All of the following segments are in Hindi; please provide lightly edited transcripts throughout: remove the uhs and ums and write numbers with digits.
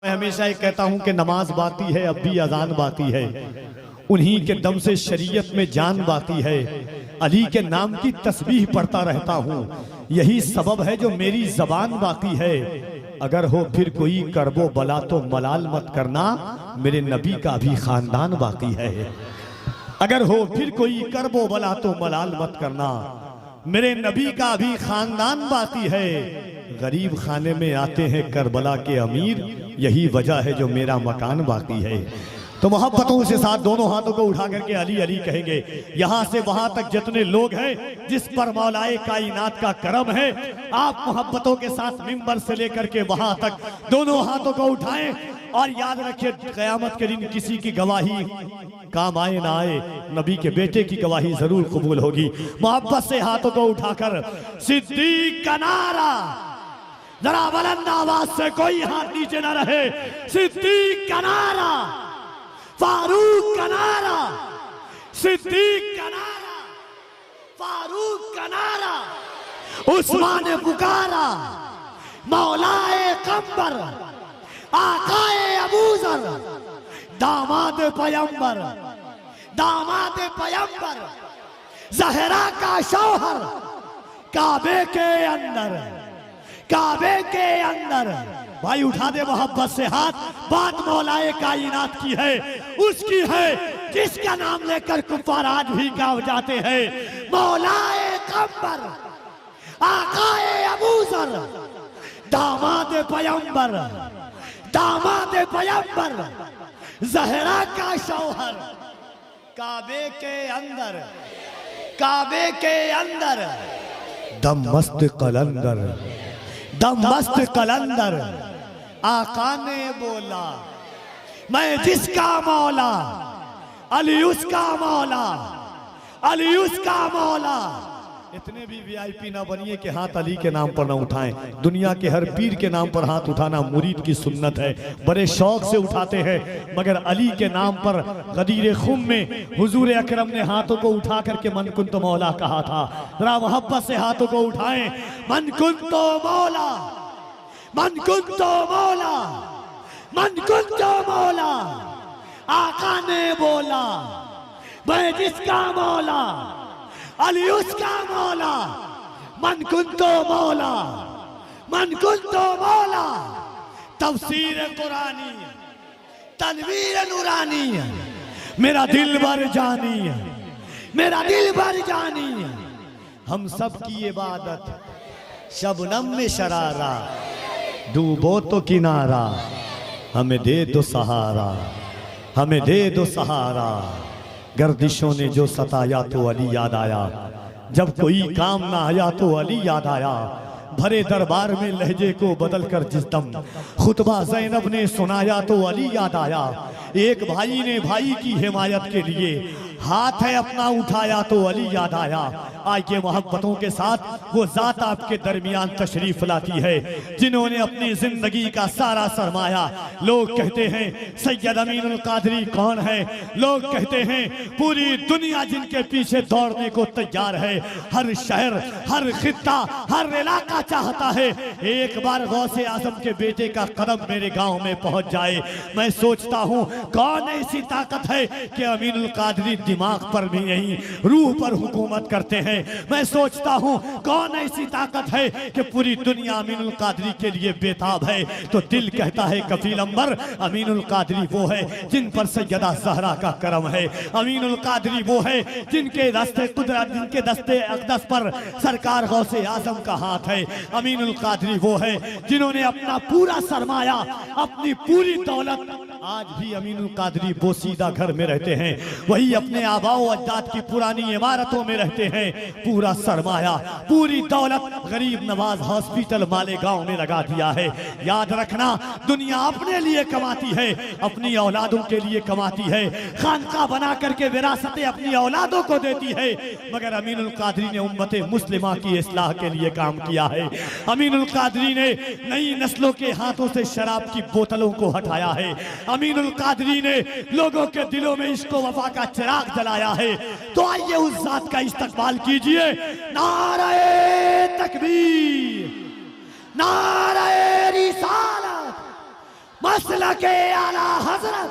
मैं हमेशा ये कहता हूं कि नमाज बाती है, अब भी अजान बाती है। उन्हीं के दम से शरीयत में जान बाती है। अली के नाम की तस्बीह पढ़ता रहता हूं, यही सबब है जो मेरी जबान बाकी है। अगर हो फिर कोई करबो बला तो मलाल मत करना, मेरे नबी का भी खानदान बाकी है। अगर हो फिर कोई करबो बला तो मलाल मत करना, मेरे नबी का भी खानदान बाकी है। गरीब खाने में आते हैं करबला के अमीर, यही वजह है जो मेरा मकान बाकी है। तो मोहब्बतों से साथ दोनों हाथों को उठा करके अली अली कहेंगे। यहां से वहां तक जितने लोग हैं जिस पर मौलाए कायनात का करम है, आप मोहब्बतों के साथ मिंबर से लेकर के वहां तक दोनों हाथों को उठाएं और याद रखिए क़यामत के दिन किसी की गवाही काम आए ना आए, नबी के बेटे की गवाही जरूर कबूल होगी। मोहब्बत से हाथों को उठाकर सिद्दीक का नारा, जरा बुलंद आवाज से, कोई हाथ नीचे ना रहे। सिद्दीक का नारा, फारूक का नारा, सिद्दीक का नारा, फारूक का नारा, उस्मान ने पुकारा, मौलाए कम्बर, आकाए अबूजर, दामाद पैगंबर, दामाद पैगंबर, जहरा का शौहर, काबे के अंदर, काबे के अंदर। भाई उठा दे मोहब्बत से हाथ, बात मौलाए कायनात की है, उसकी है जिसका नाम लेकर कुफार आज भी गाँव जाते हैं। मौलाए कम्बर, आकाए अबूजर, दामाद पैगंबर, दामाद पैगंबर, जहरा का शौहर, काबे के अंदर, काबे के अंदर, दम मस्त कलंदर, दम मस्त कलंदर। आका ने बोला मैं जिसका मौला, अली उसका मौला, अली उसका मौला। इतने भी वीआईपी ना बनिए कि हाथ अली के नाम पर ना उठाएं। दुनिया के हर पीर के नाम पर हाथ उठाना मुरीद की सुन्नत है, बड़े शौक से उठाते हैं, मगर अली के नाम पर गदीर खुम में हुजूर अकरम ने हाथों को उठा करके मन कुन तो मौला कहा था। जरा मोहब्बत से हाथों को उठाएं, मन कुन तो मौला, मन कुन तो मौला, मन कुन तो मौला। आका ने बोला मैं जिसका मौला, अली उसका मौला, मन कुन तो मौला, मन कुन तो मौला। तफसीर कुरानी, तनवीर नूरानी, मेरा दिल भर जानी, मेरा दिल भर जानी। हम सब की इबादत शबनम में शरारा, डूबो तो किनारा, हमें दे दो सहारा, हमें दे दो सहारा। गर्दिशों ने जो सताया तो अली याद आया, जब कोई काम ना आया तो अली याद आया। भरे दरबार में लहजे को बदल कर जिस दम खुतबा ज़ैनब ने सुनाया तो अली याद आया। एक भाई ने भाई की हिमायत के लिए हाथ है अपना उठाया तो अली याद आया। आइए मोहब्बतों के साथ वो जात आपके दरमियान तशरीफ लाती है जिन्होंने अपनी जिंदगी का सारा सरमाया। लोग कहते हैं सैयद अमीनुल कादरी कौन है, लोग कहते हैं पूरी दुनिया जिनके पीछे दौड़ने को तैयार है। हर शहर, हर खित्ता, हर इलाका चाहता है एक बार गौसे आजम के बेटे का कदम मेरे गांव में पहुंच जाए। मैं सोचता हूं कौन ऐसी ताकत है कि अमीनुल कादरी दिमाग पर भी नहीं रूह पर हुकूमत करते हैं। मैं सोचता हूं कौन ऐसी ताकत है कि पूरी दुनिया अमीनुल कादरी के लिए बेताब है। तो दिल कहता है कफील अंबर, अमीनुल कादरी वो है जिन पर सैयदा ज़हरा का करम है। अमीनुल कादरी वो है जिनके दस्ते कुदरत, जिनके दस्ते अक़दस पर सरकार गौसे आजम का हाथ है। अमीनुल कादरी वो है जिन्होंने अपना पूरा सरमाया, अपनी पूरी दौलत, आज भी अमीनुल कादरी बोसीदा घर में रहते हैं, वही अपने आबाओ अजदाद की पुरानी इमारतों में रहते हैं। पूरा सरमाया, पूरी दौलत गरीब नवाज हॉस्पिटल मालेगांव में लगा दिया है। याद रखना दुनिया अपने लिए कमाती है, अपनी औलादों के लिए कमाती है, खानका बना करके विरासतें अपनी औलादों को देती है, मगर अमीनुल कादरी ने उम्मते मुस्लिमा की इस्लाह के लिए काम किया है। अमीनुल कादरी ने नई नस्लों के हाथों से शराब की बोतलों को हटाया है। अमीनुल कादरी ने लोगों के दिलों में इश्क व वफा का चिराग जलाया है। तो आइए उस जात का इस्तकबाल कीजिए। नारे तकबीर, नारे रिसालत, मसला के आला हजरत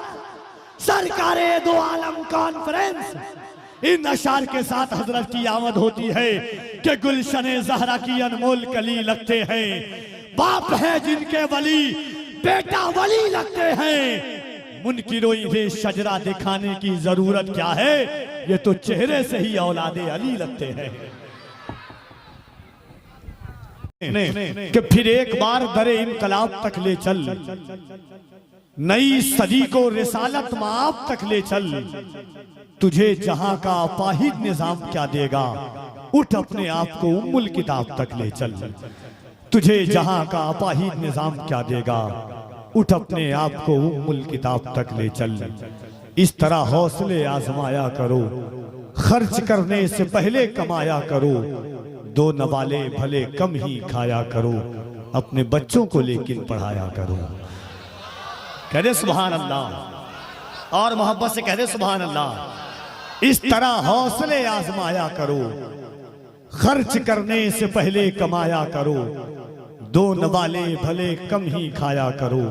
सरकारे दो आलम कॉन्फ्रेंस, इन अशार के साथ हजरत की आमद होती है कि गुलशने ज़हरा की अनमोल कली लगते हैं। बाप है जिनके वली बेटा वली लगते हैं। मुनकिरों इन्हें शजरा दिखाने की जरूरत क्या है, ये तो चेहरे से ही औलादे अली लगते हैं। कि फिर एक बार दरे इनकलाब तक ले चल, नई सदी को रिसालत माफ तक ले चल। तुझे जहां का अपाहिद निजाम क्या देगा, उठ अपने आप को उम्मुल किताब तक ले चल। तुझे जहां का अपाहिद निजाम क्या देगा, उठ अपने आप को उम्मुल किताब तक ले चल। इस तरह हौसले आजमाया करो, खर्च करने से पहले कमाया करो। दो नवाले भले कम ही खाया करो, अपने बच्चों को लेकिन पढ़ाया करो। कह दे सुभान अल्लाह, और मोहब्बत से कह दे सुभान अल्लाह। इस तरह हौसले आजमाया करो, खर्च करने से पहले कमाया करो। दो नवाले भले कम ही खाया करो,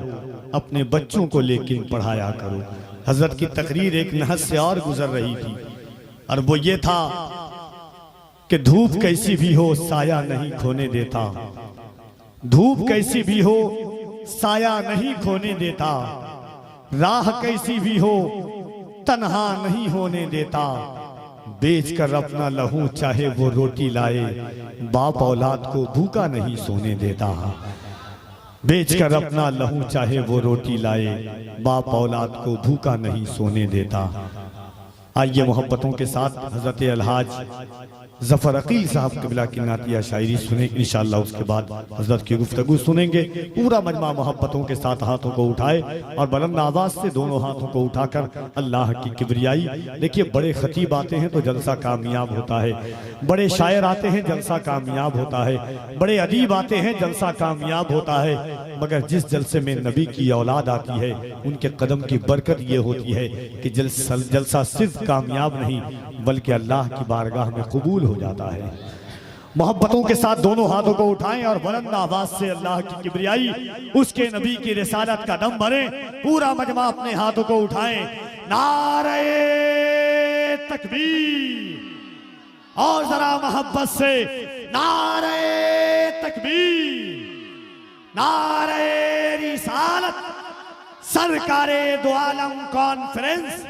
अपने बच्चों को लेकिन पढ़ाया करो। हजरत की तकरीर एक नहज से और गुजर रही थी, और वो ये था कि धूप कैसी भी हो साया नहीं खोने देता। धूप कैसी भी हो साया नहीं खोने देता। राह कैसी भी हो तन्हा नहीं होने देता। बेच कर अपना लहू चाहे वो रोटी लाए, बाप औलाद को भूखा नहीं सोने देता। बेच कर अपना लहू चाहे वो रोटी लाए, बाप औलाद को भूखा नहीं सोने देता। आइए मोहब्बतों के साथ हजरत अलहाज जफर अकील साहब कबिला की नातिया शायरी सुने। इंशाअल्लाह उसके बाद हजरत की गुफ्तगू सुनेंगे। पूरा मजमा मोहब्बतों के साथ हाथों को उठाए और बुलंद आवाज से दोनों हाथों को उठाकर अल्लाह की किबरियाई। देखिए, बड़े खतीब आते हैं तो जलसा कामयाब होता है, बड़े शायर आते हैं जलसा कामयाब होता है, बड़े अदीब आते हैं जलसा कामयाब होता है। मगर जिस जलसे में नबी की औलाद आती है, उनके कदम की बरकत ये होती है कि जलसा सिर्फ कामयाब नहीं बल्कि अल्लाह की बारगाह में कबूल हो जाता है। मोहब्बतों के साथ दोनों हाथों को उठाएं और बुलंद आवाज से अल्लाह की किबरियाई, उसके नबी की रिसालत का दम भरें। पूरा मजमा अपने हाथों को उठाएं। नारे तकबीर, और जरा मोहब्बत से नारे तकबीर, नारे रिसालत, सरकारे दो आलम कॉन्फ्रेंस।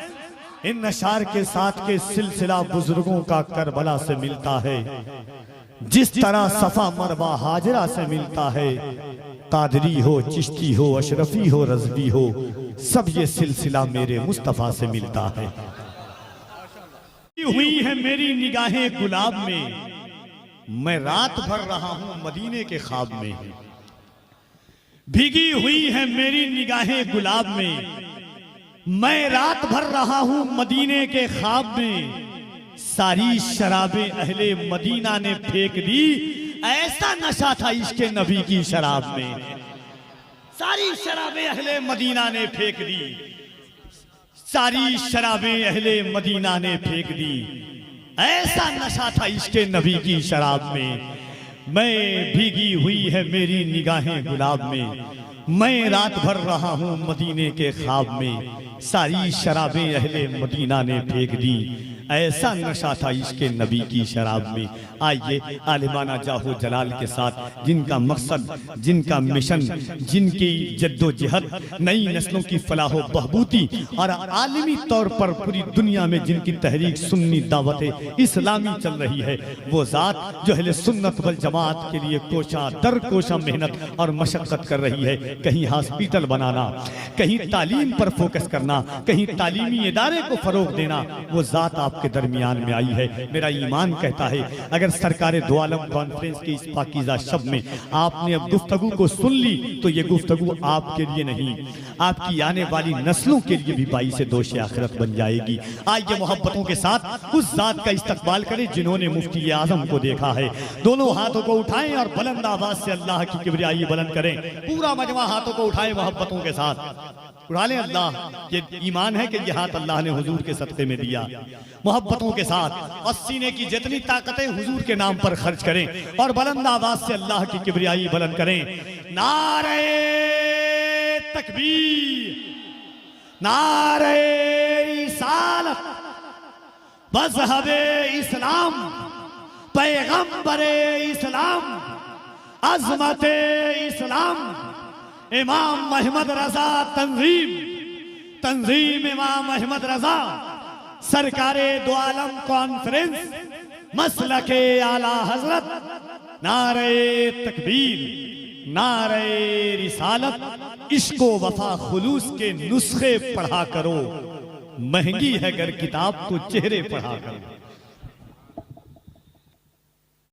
इन नशार के साथ के सिलसिला बुजुर्गों का करबला से मिलता है, जिस तरह सफा मरवा हाजरा से मिलता है। कादरी हो, चिश्ती हो, अशरफी हो, रज़वी हो, सब ये सिलसिला मेरे मुस्तफा से मिलता है। हुई है मेरी निगाहें गुलाब में, मैं रात भर रहा हूं मदीने के ख्वाब में। भीगी हुई है मेरी निगाहें गुलाब में, मैं रात भर रहा हूं मदीने के ख्वाब में। सारी शराबें अहले मदीना ने फेंक दी, ऐसा नशा था इश्क नबी की शराब में। सारी शराबें अहले मदीना ने फेंक दी, सारी शराबें अहले मदीना ने फेंक दी। ऐसा नशा था इश्क नबी की शराब में। मैं भीगी हुई है मेरी निगाहें गुलाब में, मैं रात भर रहा हूं मदीने के ख्वाब में। सारी शराबें अहले मदीना ने फेंक दी, ऐसा नशा था इश्क नबी की शराब में। आइए आलिमाना जाहो जलाल के साथ, जिनका मकसद, जिनका मिशन, जिनकी जद्दोजहद नई नस्लों की फलाह व बहबूदी और आलमी तौर पर पूरी दुनिया में जिनकी तहरीक सुन्नी दावत इस्लामी चल रही है, वो ज़ात जो अहले सुन्नत वल जमात के लिए कोशा दर कोशा मेहनत और मशक्क़त कर रही है। कहीं हॉस्पिटल बनाना, कहीं तालीम पर फोकस करना, कहीं तालीमी इदारे को फरोग देना, वो ज़ात आपके दरमियान में आई है। मेरा ईमान कहता है अगर सरकारे दो आलम कॉन्फ्रेंस के इस पाकीज़ा शब में आपने अब गुफ्तगू को सुन ली, तो ये गुफ्तगू आपके लिए नहीं, आपकी आने वाली नस्लों के लिए भी बाइसे दोष आखिरत बन जाएगी। आइए मोहब्बतों के साथ उस जात का इस्तकबाल करें जिन्होंने मुफ्ती आजम को देखा है। दोनों हाथों को उठाएं और बुलंद आवाज से अल्लाह की किबरियाई बुलंद करें। पूरा मजमा हाथों को उठाएं मोहब्बतों के साथ। उड़ा लें अल्लाह, ये ईमान है कि ये हाथ अल्लाह ने हुजूर के सदक़े में दिया। मोहब्बतों के साथ और सीने की जितनी ताकतें हुजूर के नाम पर खर्च करें और बुलंद आवाज से अल्लाह की किबरियाई बुलंद करें। नारे तकबीर, नारे रिसालत, मज़हबे इस्लाम, पैगंबरे इस्लाम, अज़मते इस्लाम, इमाम अहमद रजा तंजीम, तंजीम इमाम अहमद रजा, सरकारे दो आलम कॉन्फ्रेंस, मसलके आला हजरत, नारे तकबीर, नारे रिसालत, इश्को वफा खुलूस के नुस्खे पढ़ा करो, महंगी है अगर किताब तो चेहरे पढ़ा करो।